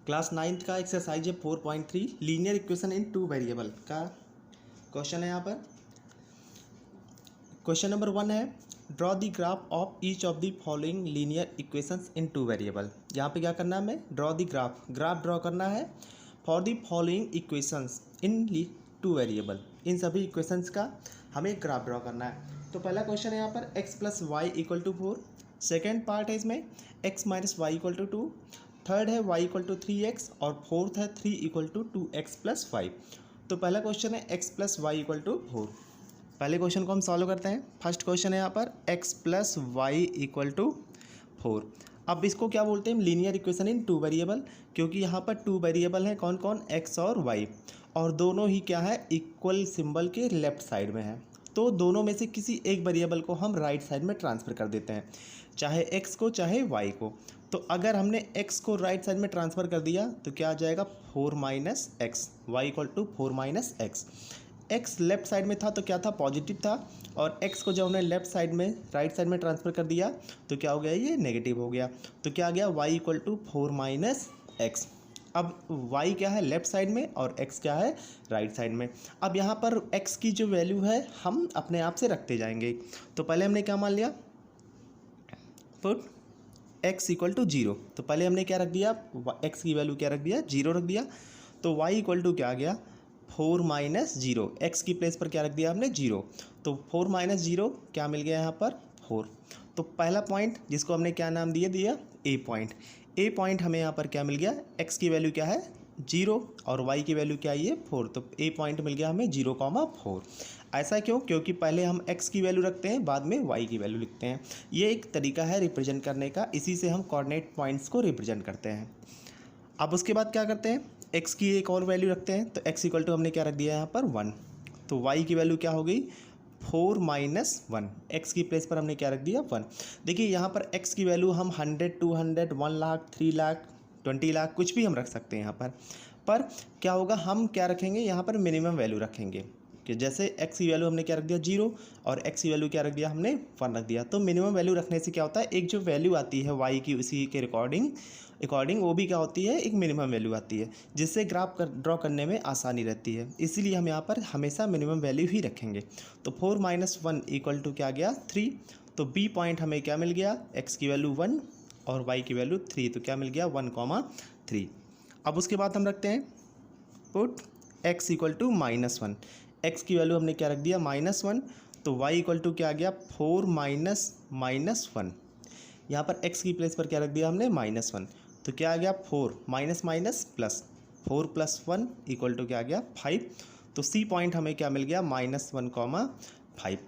Class 9th का exercise है 4.3 linear equation in two variable का क्वेश्चन है। यहाँ पर क्वेश्चन नंबर 1 है draw the graph of each of the following linear equations in two variable. यहाँ पे क्या करना है, हमें ड्रॉ द ग्राफ ड्रॉ करना है for the following equations in two variable. इन सभी इक्वेशंस का हमें ग्राफ ड्रॉ करना है। तो पहला क्वेश्चन है यहाँ पर x plus y equal to 4, second part है इसमें x minus y equal to 2, third है y इक्वल टू 3x और फोर्थ है 3 इक्वल टू 2x प्लस 5। तो पहला क्वेश्चन है x plus y equal to 4। पहले क्वेश्चन को हम सॉल्व करते हैं। फर्स्ट क्वेश्चन है यहाँ पर x plus y equal to 4। अब इसको क्या बोलते हैं, linear equation in two variable, क्योंकि यहाँ पर टू वेरिएबल हैं कौन कौन, x और y, और दोनों ही क्या है, इक्वल सिंबल के लेफ्ट साइड में है। तो दोनों में से किसी एक वेरिएबल को हम राइट साइड में ट्रांसफ़र कर देते हैं, चाहे x को चाहे y को। तो अगर हमने x को राइट साइड में ट्रांसफ़र कर दिया तो क्या आ जाएगा, 4 minus x, y equal to 4 minus x. x left side में था तो क्या था, पॉजिटिव था, और x को जब हमने लेफ्ट साइड में राइट साइड में ट्रांसफ़र कर दिया तो क्या हो गया, ये नेगेटिव हो गया। तो क्या आ गया, y equal to 4 minus x. अब y क्या है, लेफ्ट साइड में, और x क्या है, राइट साइड में। अब यहाँ पर x की जो वैल्यू है हम अपने आप से रखते जाएंगे। तो पहले हमने क्या मान लिया, पुट x इक्वल टू 0। तो पहले हमने क्या रख दिया, x की वैल्यू क्या रख दिया, 0 रख दिया। तो y इक्वल टू क्या आ गया, 4 माइनस 0, एक्स की प्लेस पर क्या रख दिया हमने, 0। तो 4 माइनस 0 क्या मिल गया यहाँ पर, 4। तो पहला पॉइंट जिसको हमने क्या नाम दिया ए पॉइंट। ए पॉइंट हमें यहाँ पर क्या मिल गया, एक्स की वैल्यू क्या है, 0, और वाई की वैल्यू क्या है, ये 4। तो ए पॉइंट मिल गया हमें 0,4। ऐसा क्यों, क्योंकि पहले हम x की वैल्यू रखते हैं, बाद में y की वैल्यू लिखते हैं। ये एक तरीका है रिप्रेजेंट करने का, इसी से हम कोऑर्डिनेट पॉइंट्स को रिप्रेजेंट करते हैं। अब उसके बाद क्या करते हैं, x की एक और वैल्यू रखते हैं। तो x इक्वल टू हमने क्या रख दिया यहाँ पर, 1। तो y की वैल्यू क्या हो गई, 4 माइनस 1, एक्स की प्लेस पर हमने क्या रख दिया, 1। देखिए यहाँ पर x की वैल्यू हम 100, 200, 1 लाख, 3 लाख, 20 लाख, कुछ भी हम रख सकते हैं यहाँ पर क्या होगा, हम क्या रखेंगे यहाँ पर, मिनिमम वैल्यू रखेंगे। कि जैसे x की वैल्यू हमने क्या रख दिया, 0, और x की वैल्यू क्या रख दिया हमने, 1 रख दिया। तो मिनिमम वैल्यू रखने से क्या होता है, एक जो वैल्यू आती है y की, उसी के अकॉर्डिंग वो भी क्या होती है, एक मिनिमम वैल्यू आती है, जिससे ग्राफ ड्रॉ करने में आसानी रहती है। इसीलिए हम यहाँ पर हमेशा मिनिमम वैल्यू ही रखेंगे। तो 4 माइनस 1 इक्वल टू क्या गया, 3। तो बी पॉइंट हमें क्या मिल गया, x की वैल्यू 1 और y की वैल्यू 3। तो क्या मिल गया, 1,3। अब उसके बाद हम रखते हैं put x equal to -1। x की वैल्यू हमने क्या रख दिया, -1। तो y इक्वल टू क्या आ गया, 4 माइनस -1। यहाँ पर x की प्लेस पर क्या रख दिया हमने, -1। तो क्या आ गया, 4 minus minus plus, 4 plus 1 equal to क्या आ गया, 5। तो सी पॉइंट हमें क्या मिल गया, -1,5।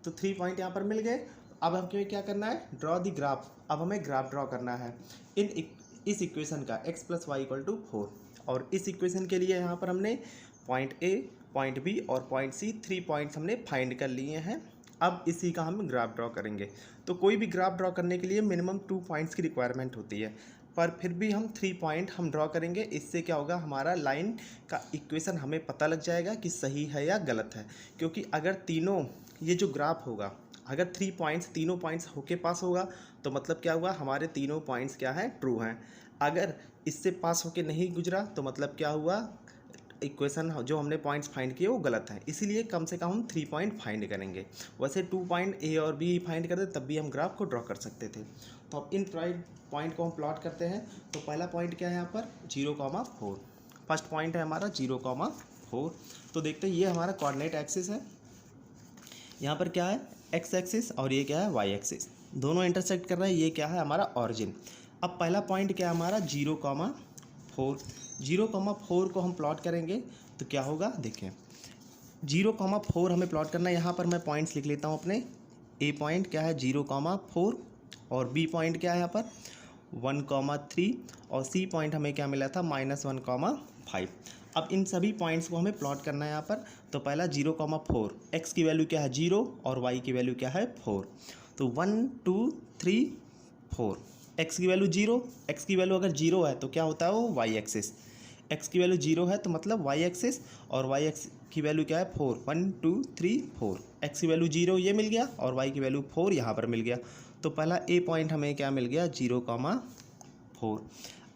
तो 3 पॉइंट यहाँ पर मिल गए। अब हमें क्या करना है, ड्रॉ द ग्राफ। अब हमें ग्राफ ड्रॉ करना है इस इक्वेशन का, x plus y equal to 4। और इस इक्वेशन के लिए यहाँ पर हमने पॉइंट ए, पॉइंट बी और पॉइंट सी, 3 पॉइंट्स हमने फाइंड कर लिए हैं। अब इसी का हम ग्राफ ड्रॉ करेंगे। तो कोई भी ग्राफ ड्रॉ करने के लिए मिनिमम 2 पॉइंट्स की रिक्वायरमेंट होती है, पर फिर भी हम 3 पॉइंट हम ड्रॉ करेंगे। इससे क्या होगा, हमारा लाइन का इक्वेशन हमें पता लग जाएगा कि सही है या गलत है। क्योंकि अगर तीनों, ये जो ग्राफ होगा, अगर 3 पॉइंट्स, तीनों पॉइंट्स होके पास होगा तो मतलब क्या हुआ, हमारे तीनों पॉइंट्स क्या हैं, ट्रू हैं। अगर इससे पास होके नहीं गुजरा तो मतलब क्या हुआ, इक्वेशन जो हमने पॉइंट्स फाइंड किए वो गलत है। इसीलिए कम से कम हम 3 पॉइंट फाइंड करेंगे। वैसे 2 पॉइंट ए और बी फाइंड करते तब भी हम ग्राफ को ड्रॉ कर सकते थे। तो अब इन पॉइंट को हम प्लॉट करते हैं। तो पहला पॉइंट क्या है यहाँ पर, 0,4। फर्स्ट पॉइंट है हमारा 0,4। तो देखते हैं, ये हमारा कोऑर्डिनेट एक्सिस है। यहाँ पर क्या है, एक्स एक्सिस, और ये क्या है, वाई एक्सिस, दोनों इंटरसेक्ट कर रहे हैं। ये क्या है, हमारा ऑरिजिन। अब पहला पॉइंट क्या है हमारा, 0,4। 0,4 को हम प्लॉट करेंगे तो क्या होगा, देखें 0,4 हमें प्लॉट करना है। यहाँ पर मैं पॉइंट्स लिख लेता हूँ अपने। ए पॉइंट क्या है, 0,4, और बी पॉइंट क्या है यहाँ पर, 1,3, और सी पॉइंट हमें क्या मिला था, -1,5। अब इन सभी पॉइंट्स को हमें प्लॉट करना है यहाँ पर। तो पहला 0,4, एक्स की वैल्यू क्या है, 0, और वाई की वैल्यू क्या है, 4। तो 1 2 3 4, एक्स की वैल्यू 0, एक्स की वैल्यू अगर 0 है तो क्या होता है वो, वाई एक्सिस। एक्स की वैल्यू 0 है तो मतलब वाई एक्सिस, और वाई एक्स की वैल्यू क्या है, 4। 1 2 3 4, एक्स की वैल्यू 0 ये मिल गया, और वाई की वैल्यू 4 यहाँ पर मिल गया। तो पहला ए पॉइंट हमें क्या मिल गया, 0,4।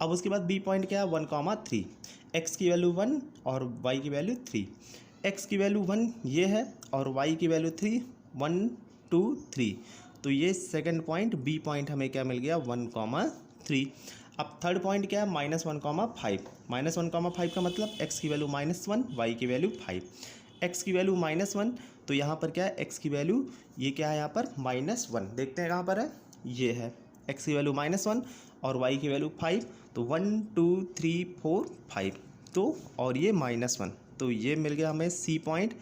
अब उसके बाद बी पॉइंट क्या है 1,3, एक्स की वैल्यू 1 और वाई की वैल्यू 3, एक्स की वैल्यू 1 ये है और वाई की वैल्यू 3, 1 2 3, तो ये सेकंड पॉइंट बी पॉइंट हमें क्या मिल गया 1,3। अब थर्ड पॉइंट क्या है -1,5, -1,5 का मतलब एक्स की वैल्यू -1, वाई की वैल्यू 5, एक्स की वैल्यू -1, तो यहाँ पर क्या है एक्स की वैल्यू ये क्या है यहाँ पर -1, देखते हैं कहाँ पर है, ये है एक्स की वैल्यू -1 और वाई की वैल्यू 5, तो 1 2 3 4 5, तो और ये -1, तो ये मिल गया हमें सी पॉइंट,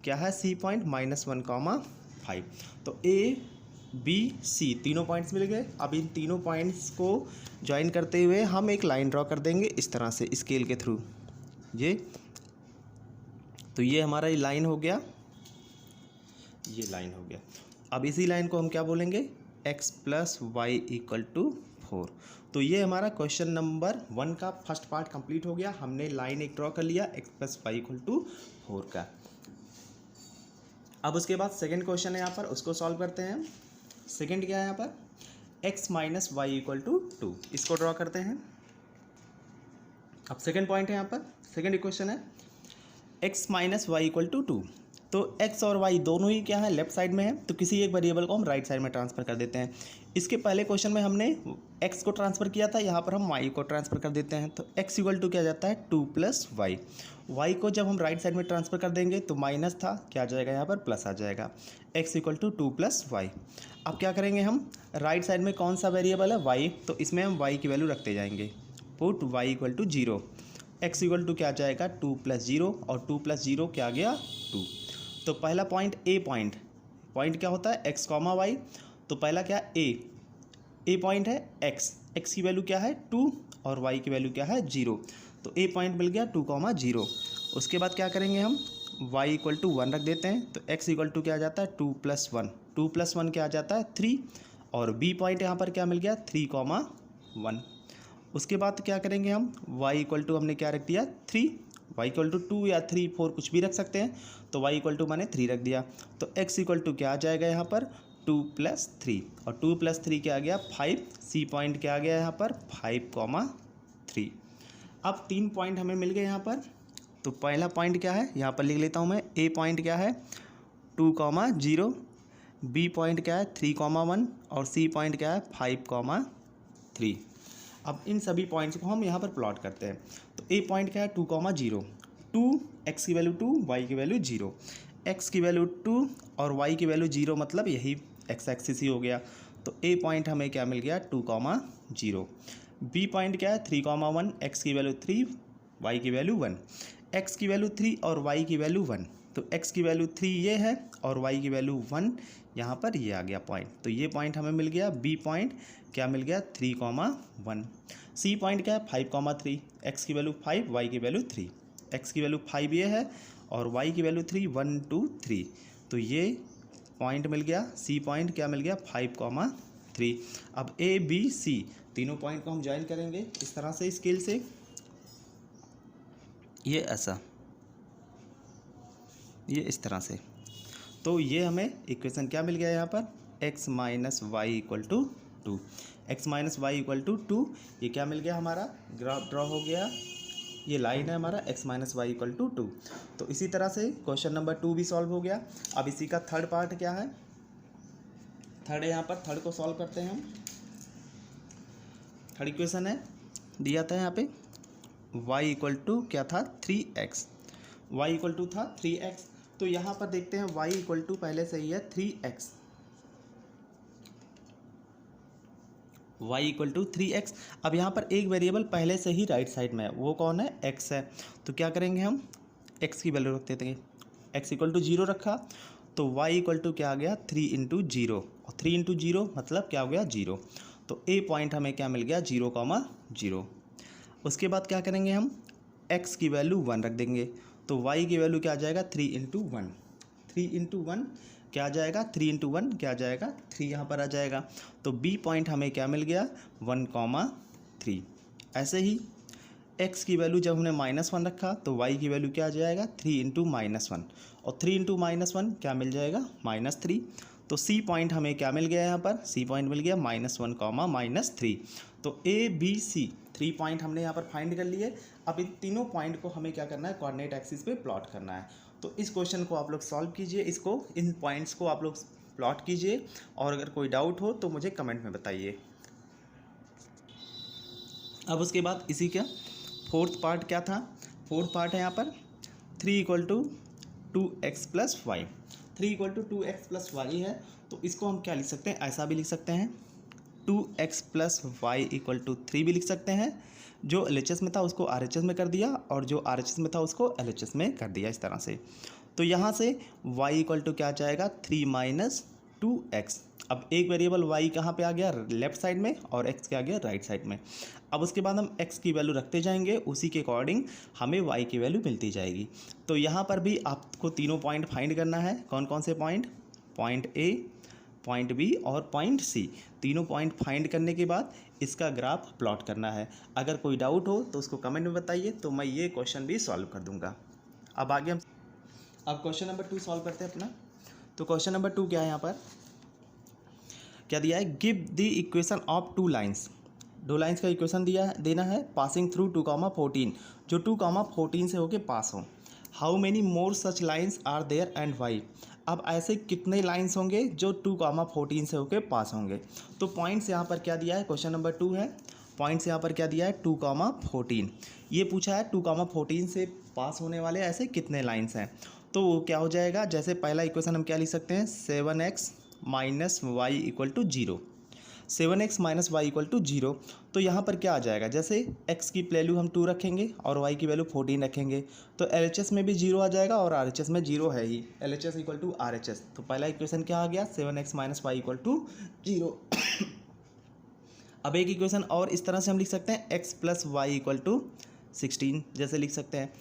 क्या है सी पॉइंट -1,5। तो ए बी सी तीनों पॉइंट्स मिल गए। अब इन तीनों पॉइंट्स को ज्वाइन करते हुए हम एक लाइन ड्रॉ कर देंगे इस तरह से स्केल के थ्रू, ये तो ये हमारा ये लाइन हो गया, ये लाइन हो गया। अब इसी लाइन को हम क्या बोलेंगे x + y = 4। तो ये हमारा क्वेश्चन नंबर 1 का फर्स्ट पार्ट कंप्लीट हो गया। हमने लाइन एक ड्रॉ कर लिया x + y = 4 का। अब उसके बाद सेकंड क्वेश्चन है यहाँ पर, उसको सॉल्व करते हैं। सेकंड क्या है यहाँ पर x - y = 2, इसको ड्रॉ करते हैं। अब सेकंड पॉइंट है यहाँ पर, सेकंड इक्वेशन है x - y = 2, तो x और y दोनों ही क्या है लेफ्ट साइड में है, तो किसी एक वेरिएबल को हम राइट साइड में ट्रांसफ़र कर देते हैं। इसके पहले क्वेश्चन में हमने x को ट्रांसफ़र किया था, यहाँ पर हम y को ट्रांसफ़र कर देते हैं। तो x = क्या जाता है 2 + y, y को जब हम राइट साइड में ट्रांसफ़र कर देंगे तो माइनस था, क्या आ जाएगा यहाँ पर प्लस आ जाएगा, x = 2 + y। अब क्या करेंगे हम, राइट साइड में कौन सा वेरिएबल है y, तो इसमें हम y की वैल्यू रखते जाएंगे, पुट y = 0, x = क्या आ जाएगा 2 + 0 और 2 + 0 क्या आ गया 2। तो पहला पॉइंट ए पॉइंट क्या होता है x, y, तो पहला क्या ए पॉइंट है x की वैल्यू क्या है 2 और y की वैल्यू क्या है 0, तो ए पॉइंट मिल गया 2, 0। उसके बाद क्या करेंगे हम y = 1 रख देते हैं, तो x = क्या आ जाता है 2 + 1, 2 + 1 क्या आ जाता है 3, और b पॉइंट यहाँ पर क्या मिल गया 3, 1। उसके बाद क्या करेंगे हम y = हमने क्या रख दिया 3, y = 2 या 3 4 कुछ भी रख सकते हैं, तो y = मैंने 3 रख दिया। तो x = क्या आ जाएगा यहाँ पर 2 + 3, और 2 + 3 क्या आ गया 5, सी पॉइंट क्या आ गया यहाँ पर 5, 3। अब 3 पॉइंट हमें मिल गए यहाँ पर। तो पहला पॉइंट क्या है यहाँ पर लिख लेता हूँ मैं, ए पॉइंट क्या है 2, 0, बी पॉइंट क्या है 3, 1 और सी पॉइंट क्या है 5, 3। अब इन सभी पॉइंट्स को हम यहाँ पर प्लॉट करते हैं। तो ए पॉइंट क्या है 2, 0, 2 एक्स की वैल्यू 2, वाई की वैल्यू 0, एक्स की वैल्यू 2 और वाई की वैल्यू 0, मतलब यही एक्स एक्सिस ही हो गया। तो ए पॉइंट हमें क्या मिल गया 2, 0। बी पॉइंट क्या है 3, 1, एक्स की वैल्यू 3, वाई की वैल्यू 1, एक्स की वैल्यू 3 और वाई की वैल्यू 1, तो एक्स की वैल्यू 3 ये है और वाई की वैल्यू 1, यहाँ पर ये आ गया पॉइंट। तो ये पॉइंट हमें मिल गया। बी पॉइंट क्या मिल गया 3, 1। सी पॉइंट क्या है 5, 3, एक्स की वैल्यू 5, वाई की वैल्यू 3, एक्स की वैल्यू 5 ये है और वाई की वैल्यू 3, 1 2 3, तो ये पॉइंट मिल गया। सी पॉइंट क्या मिल गया 5, 3। अब ए बी सी तीनों पॉइंट को हम ज्वाइन करेंगे इस तरह से स्केल से, ये ऐसा, ये इस तरह से। तो ये हमें इक्वेशन क्या मिल गया यहाँ पर x - y = 2, x - y = 2, ये क्या मिल गया हमारा ग्राफ ड्रॉ हो गया, ये लाइन है हमारा x - y = 2। तो इसी तरह से क्वेश्चन नंबर 2 भी सॉल्व हो गया। अब इसी का थर्ड पार्ट क्या है, थर्ड यहाँ पर, थर्ड को सॉल्व करते हैं हम। थर्ड इक्वेशन है दिया था यहाँ पे y = क्या था 3x, y = था 3x। तो यहाँ पर देखते हैं y = पहले से ही है 3x, y = 3x। अब यहाँ पर एक वेरिएबल पहले से ही राइट साइड में है, वो कौन है x है। तो क्या करेंगे हम x की वैल्यू रख देते हैं, x = 0 रखा, तो y = क्या आ गया 3 × 0, और 3 × 0 मतलब क्या हो गया 0। तो ए पॉइंट हमें क्या मिल गया 0, 0। उसके बाद क्या करेंगे हम x की वैल्यू 1 रख देंगे, तो y की वैल्यू क्या आ जाएगा 3 × 1, 3 × 1 क्या आ जाएगा 3 × 1 क्या आ जाएगा 3 यहाँ पर आ जाएगा। तो b पॉइंट हमें क्या मिल गया 1, 3। ऐसे ही x की वैल्यू जब हमने -1 रखा तो y की वैल्यू क्या आ जाएगा 3 × -1, और 3 × -1 क्या मिल जाएगा -3। तो c पॉइंट हमें क्या मिल गया यहाँ पर, c पॉइंट मिल गया -1, -3। तो ए बी सी 3 पॉइंट हमने यहाँ पर फाइंड कर लिए। अब इन तीनों पॉइंट को हमें क्या करना है, कोऑर्डिनेट एक्सिस पे प्लॉट करना है। तो इस क्वेश्चन को आप लोग सॉल्व कीजिए, इसको इन पॉइंट्स को आप लोग प्लॉट कीजिए, और अगर कोई डाउट हो तो मुझे कमेंट में बताइए। अब उसके बाद इसी का फोर्थ पार्ट क्या था, फोर्थ पार्ट है यहाँ पर 3 = 2x + y। 3 = 2x + y है, तो इसको हम क्या लिख सकते हैं, ऐसा भी लिख सकते हैं 2x + y = 3 भी लिख सकते हैं। जो LHS में था उसको RHS में कर दिया, और जो RHS में था उसको LHS में कर दिया, इस तरह से। तो यहाँ से y = क्या जाएगा, 3 - 2x। अब एक वेरिएबल y कहाँ पे आ गया, लेफ्ट साइड में, और x क्या आ गया, राइट साइड में। अब उसके बाद हम x की वैल्यू रखते जाएंगे, उसी के अकॉर्डिंग हमें y की वैल्यू मिलती जाएगी। तो यहाँ पर भी आपको तीनों पॉइंट फाइंड करना है। कौन कौन से point, point A, point B और पॉइंट C। तीनों पॉइंट फाइंड करने के बाद इसका ग्राफ प्लॉट करना है। अगर कोई डाउट हो तो उसको कमेंट में बताइए, तो मैं ये क्वेश्चन भी सॉल्व कर दूंगा। अब आगे हम अब क्वेश्चन नंबर 2 सॉल्व करते हैं अपना। तो क्वेश्चन नंबर 2 क्या है, यहाँ पर क्या दिया है, give the equation of 2 lines. 2 lines का इक्वेशन देना है, पासिंग थ्रू 2,14, जो 2,14 से होके पास हो। How many more such lines are there and why. अब ऐसे कितने लाइन्स होंगे जो 2,14 से होके पास होंगे। तो पॉइंट्स यहाँ पर क्या दिया है, क्वेश्चन नंबर 2 है, पॉइंट्स यहाँ पर क्या दिया है, 2,14। ये पूछा है 2,14 से पास होने वाले ऐसे कितने लाइन्स हैं। तो वो क्या हो जाएगा, जैसे पहला इक्वेशन हम क्या लिख सकते हैं, 7x - y = 0। 7x - y = 0। तो यहाँ पर क्या आ जाएगा, जैसे x की वैल्यू हम 2 रखेंगे और y की वैल्यू 14 रखेंगे, तो LHS में भी 0 आ जाएगा, और RHS में 0 है ही, LHS = RHS। तो पहला इक्वेशन क्या आ गया, 7x - y = 0। अब एक इक्वेशन और इस तरह से हम लिख सकते हैं, x + y = 16। जैसे लिख सकते हैं,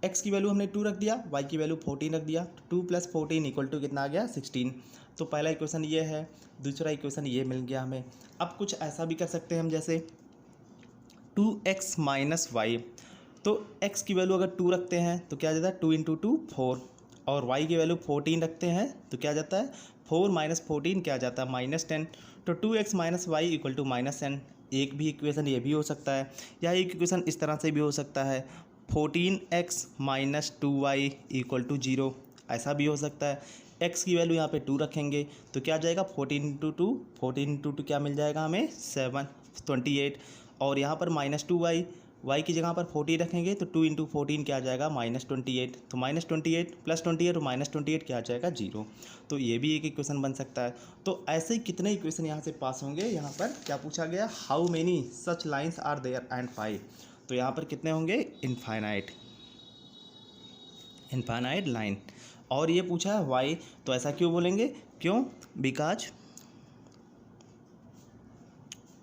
x की वैल्यू हमने 2 रख दिया, y की वैल्यू 14 रख दिया, 2 + 14 = कितना आ गया, 16। तो पहला इक्वेशन ये है, दूसरा इक्वेशन ये मिल गया हमें। अब कुछ ऐसा भी कर सकते हैं हम, जैसे 2x - y। तो x की वैल्यू अगर 2 रखते हैं तो क्या जाता है, 2 × 2 4, और y की वैल्यू 14 रखते हैं तो क्या जाता है, 4 - 14 क्या जाता है, -10। तो 2x - y = -10। एक भी इक्वेशन ये भी हो सकता है, या एक इक्वेशन इस तरह से भी हो सकता है, 14x - 2y = 0, ऐसा भी हो सकता है। x की वैल्यू यहाँ पे 2 रखेंगे तो क्या जाएगा, 14 × 2, 14 × 2 क्या मिल जाएगा हमें, 7, 28। और यहाँ पर -2y, y की जगह पर 40 रखेंगे तो 2 × 14 क्या आ जाएगा, -28। तो -28 + 28 और -28 क्या आ जाएगा, 0। तो ये भी एक इक्वेशन बन सकता है। तो ऐसे ही कितने इक्वेशन यहाँ से पास होंगे। यहाँ पर क्या पूछा गया, how many such lines are there and 5। तो यहाँ पर कितने होंगे, इनफाइनाइट लाइन। और ये पूछा है वाई, तो ऐसा क्यों बोलेंगे, क्यों, because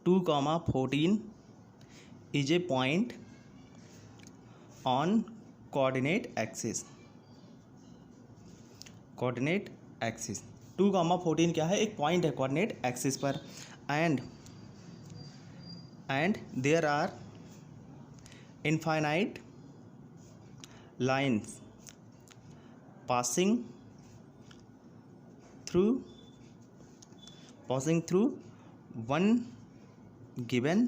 2,14 is a point on coordinate axis. Coordinate axis 2,14 क्या है, एक पॉइंट है कोऑर्डिनेट एक्सिस पर। And there are infinite lines passing through one given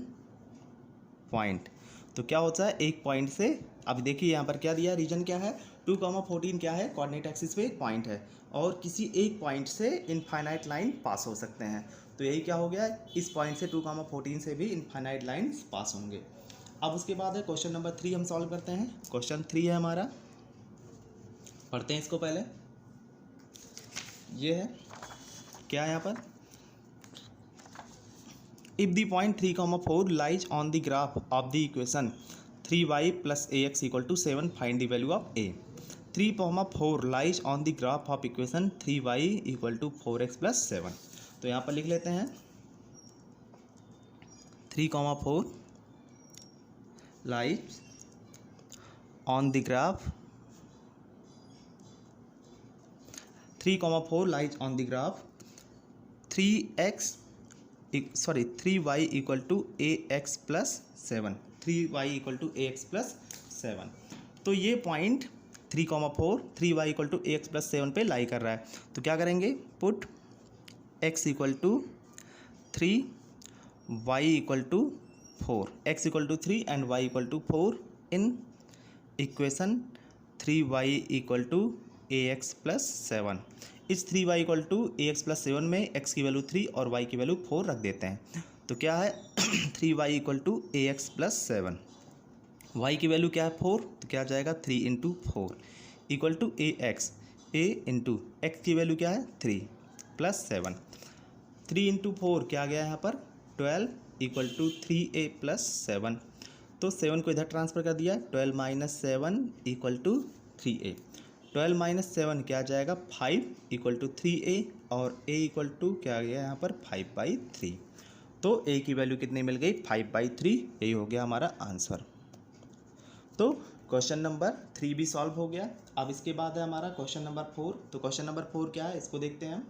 point। तो क्या होता है, एक पॉइंट से, अब देखिए यहाँ पर क्या दिया है, रीजन क्या है, 2,14 क्या है, कोऑर्डिनेट एक्सिस पे एक पॉइंट है, और किसी एक पॉइंट से इनफाइनाइट लाइन पास हो सकते हैं। तो यही क्या हो गया, इस पॉइंट से 2,14 से भी इनफाइनाइट लाइन्स पास होंगे। अब उसके बाद है क्वेश्चन नंबर 3 हम सॉल्व करते हैं। क्वेश्चन 3 है हमारा, पढ़ते हैं इसको पहले। ये है क्या है यहाँ पर, if the point 3,4 lies on the graph of the equation 3y + ax = 7, find the value of a। 3,4 lies on the graph of equation 3y = 4x + 7। तो यहाँ पर लिख लेते हैं 3,4 lies on the graph 3,4 lies on the graph 3y = ax + 7। 3y = ax + 7। तो ये point 3,4 3y = ax + 7 पे लाई कर रहा है। तो क्या करेंगे, put x = 3, y = 4, x equal to 3 and y equal to 4 in equation 3y equal to ax plus 7। इस 3y equal to ax plus 7 में x की वैल्यू 3 और y की वैल्यू 4 रख देते हैं। तो क्या है 3y equal to ax plus 7, y की वैल्यू क्या है 4, तो क्या आ जाएगा 3 into 4 equal to ax, a into x की वैल्यू क्या है 3 प्लस 7, 3 इंटू 4 क्या आ गया यहाँ पर 12 इक्वल टू 3a प्लस 7। तो 7 को इधर ट्रांसफ़र कर दिया, 12 minus 7 equal to 3a, 12 minus 7 क्या आ जाएगा 5 इक्वल टू 3a और a इक्वल टू क्या आ गया यहाँ पर 5/3। तो a की वैल्यू कितनी मिल गई 5/3, यही हो गया हमारा आंसर। तो क्वेश्चन नंबर 3 भी सॉल्व हो गया। अब इसके बाद है हमारा क्वेश्चन नंबर 4। तो क्वेश्चन नंबर 4 क्या है इसको देखते हैं हम।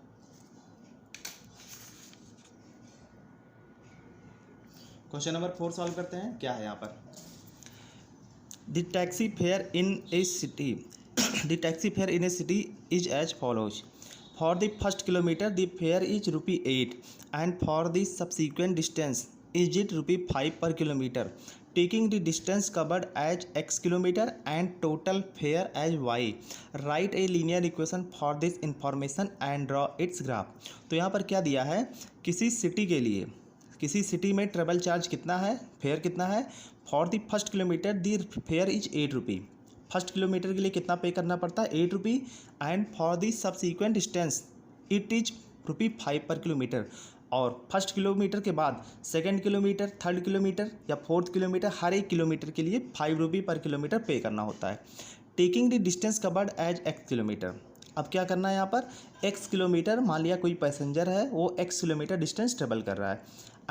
क्वेश्चन नंबर 4 सॉल्व करते हैं। क्या है यहाँ पर, the taxi fare in a city the taxi fare in a city is as follows. For the first kilometre the fare is ₹8 and for the subsequent distance is it ₹5 per kilometre. Taking the distance covered as x kilometre and total fare as y, write a linear equation for this information and draw its graph. तो यहाँ पर क्या दिया है, किसी city के लिए, किसी सिटी में ट्रेवल चार्ज कितना है, फेयर कितना है। For the first kilometre the fare is ₹8, first kilometre के लिए कितना पे करना पड़ता है ₹8 and for the subsequent distance it is ₹5 per kilometre. और फर्स्ट किलोमीटर के बाद सेकंड किलोमीटर, थर्ड किलोमीटर या फोर्थ किलोमीटर, हर एक किलोमीटर के लिए ₹5 पर किलोमीटर पे करना होता है। Taking the distance covered as x kilometre. अब क्या करना है यहाँ पर, x किलोमीटर, मान लिया कोई पैसेंजर है वो x किलोमीटर डिस्टेंस ट्रेवल कर रहा है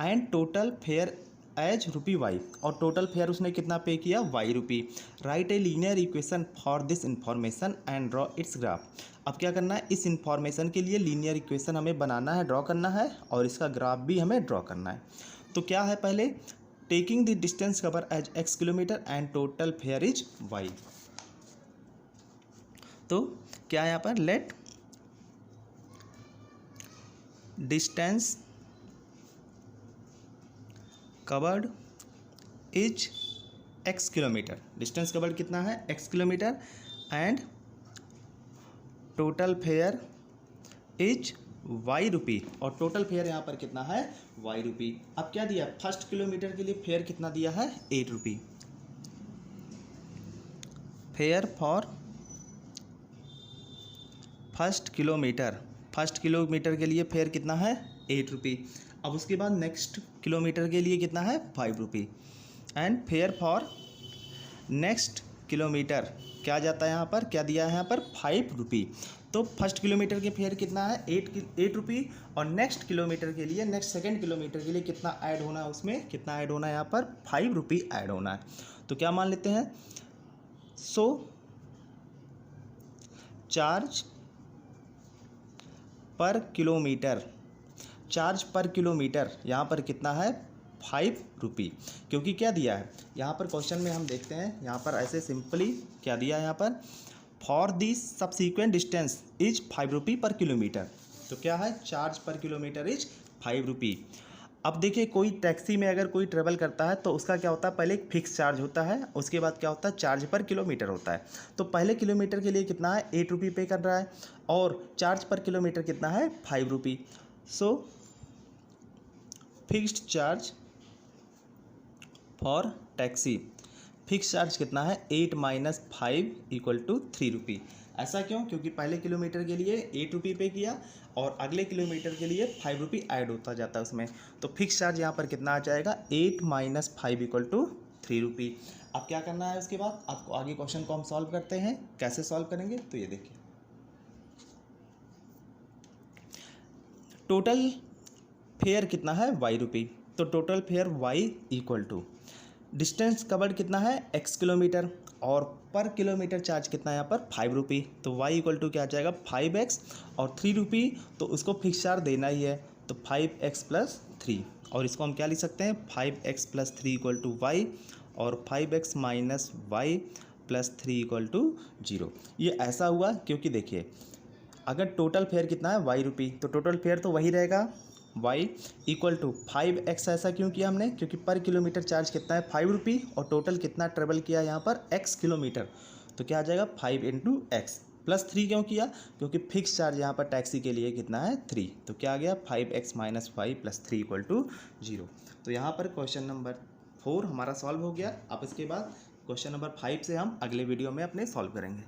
and total fare as ₹y, और टोटल फेयर उसने कितना पे किया ₹y। Write a linear equation for this information and draw its graph. अब क्या करना है, इस इंफॉर्मेशन के लिए लीनियर इक्वेशन हमें बनाना है, ड्रॉ करना है, और इसका ग्राफ भी हमें ड्रॉ करना है। तो क्या है, पहले taking the distance cover as x kilometre and total fare is y। तो क्या है यहाँ पर, let distance covered is x kilometre, distance covered कितना है x kilometre and total fare is ₹y, और टोटल फेयर यहाँ पर कितना है ₹y। अब क्या दिया, फर्स्ट किलोमीटर के लिए फेयर कितना दिया है ₹8। फेयर फॉर फर्स्ट किलोमीटर के लिए फेयर कितना है ₹8। अब उसके बाद नेक्स्ट किलोमीटर के लिए कितना है ₹5 and fair for next kilometre क्या जाता है यहाँ पर, क्या दिया है यहाँ पर ₹5। तो फर्स्ट किलोमीटर के फेयर कितना है ₹8 और नेक्स्ट किलोमीटर के लिए, नेक्स्ट सेकंड किलोमीटर के लिए कितना ऐड होना है, उसमें कितना ऐड होना है यहाँ पर ₹5 ऐड होना है। तो क्या मान लेते हैं, सो चार्ज पर किलोमीटर यहाँ पर कितना है ₹5, क्योंकि क्या दिया है यहाँ पर क्वेश्चन में, हम देखते हैं यहाँ पर ऐसे सिंपली क्या दिया है यहाँ पर, for the subsequent distance is ₹5 per kilometre. तो क्या है, चार्ज पर किलोमीटर इज ₹5। अब देखिए कोई टैक्सी में अगर कोई ट्रेवल करता है तो उसका क्या होता है, पहले एक फिक्स चार्ज होता है, उसके बाद क्या होता है चार्ज पर किलोमीटर होता है। तो पहले किलोमीटर के लिए कितना है ₹8 पे कर रहा है और चार्ज पर किलोमीटर कितना है ₹5। सो fixed charge for taxi, fix charge कितना है 8 माइनस 5 इक्वल टू ₹3। ऐसा क्यों, क्योंकि पहले किलोमीटर के लिए ₹8 पे किया और अगले किलोमीटर के लिए ₹5 ऐड होता जाता है उसमें। तो फिक्स चार्ज यहाँ पर कितना आ जाएगा 8 माइनस 5 इक्वल टू ₹3। अब क्या करना है, उसके बाद आपको आगे क्वेश्चन को हम सॉल्व करते हैं। कैसे सॉल्व करेंगे, तो ये देखिए, टोटल फेयर कितना है ₹y। तो total fare y equal to distance covered कितना है x किलोमीटर और पर किलोमीटर चार्ज कितना है यहाँ पर ₹5। तो y इक्वल टू क्या आ जाएगा 5x और ₹3, तो उसको फिक्स चार्ज देना ही है, तो 5x प्लस 3, और इसको हम क्या लिख सकते हैं 5x plus 3 equal to y और 5x minus y plus 3 equal to 0। ये ऐसा हुआ क्योंकि देखिए अगर टोटल फेयर कितना है ₹y, तो टोटल फेयर तो वही रहेगा वाई इक्वल टू 5x। ऐसा क्यों किया हमने? क्योंकि पर किलोमीटर चार्ज कितना है 5 रुपये और टोटल कितना ट्रेवल किया यहाँ पर x किलोमीटर, तो क्या आ जाएगा 5 इंटू एक्स। प्लस 3 क्यों किया? क्योंकि फिक्स चार्ज यहाँ पर टैक्सी के लिए कितना है 3, तो क्या आ गया 5x minus 5 plus 3 equal to 0। तो यहाँ पर क्वेश्चन नंबर 4 हमारा सॉल्व हो गया। अब इसके बाद क्वेश्चन नंबर 5 से हम अगले वीडियो में अपने सॉल्व करेंगे।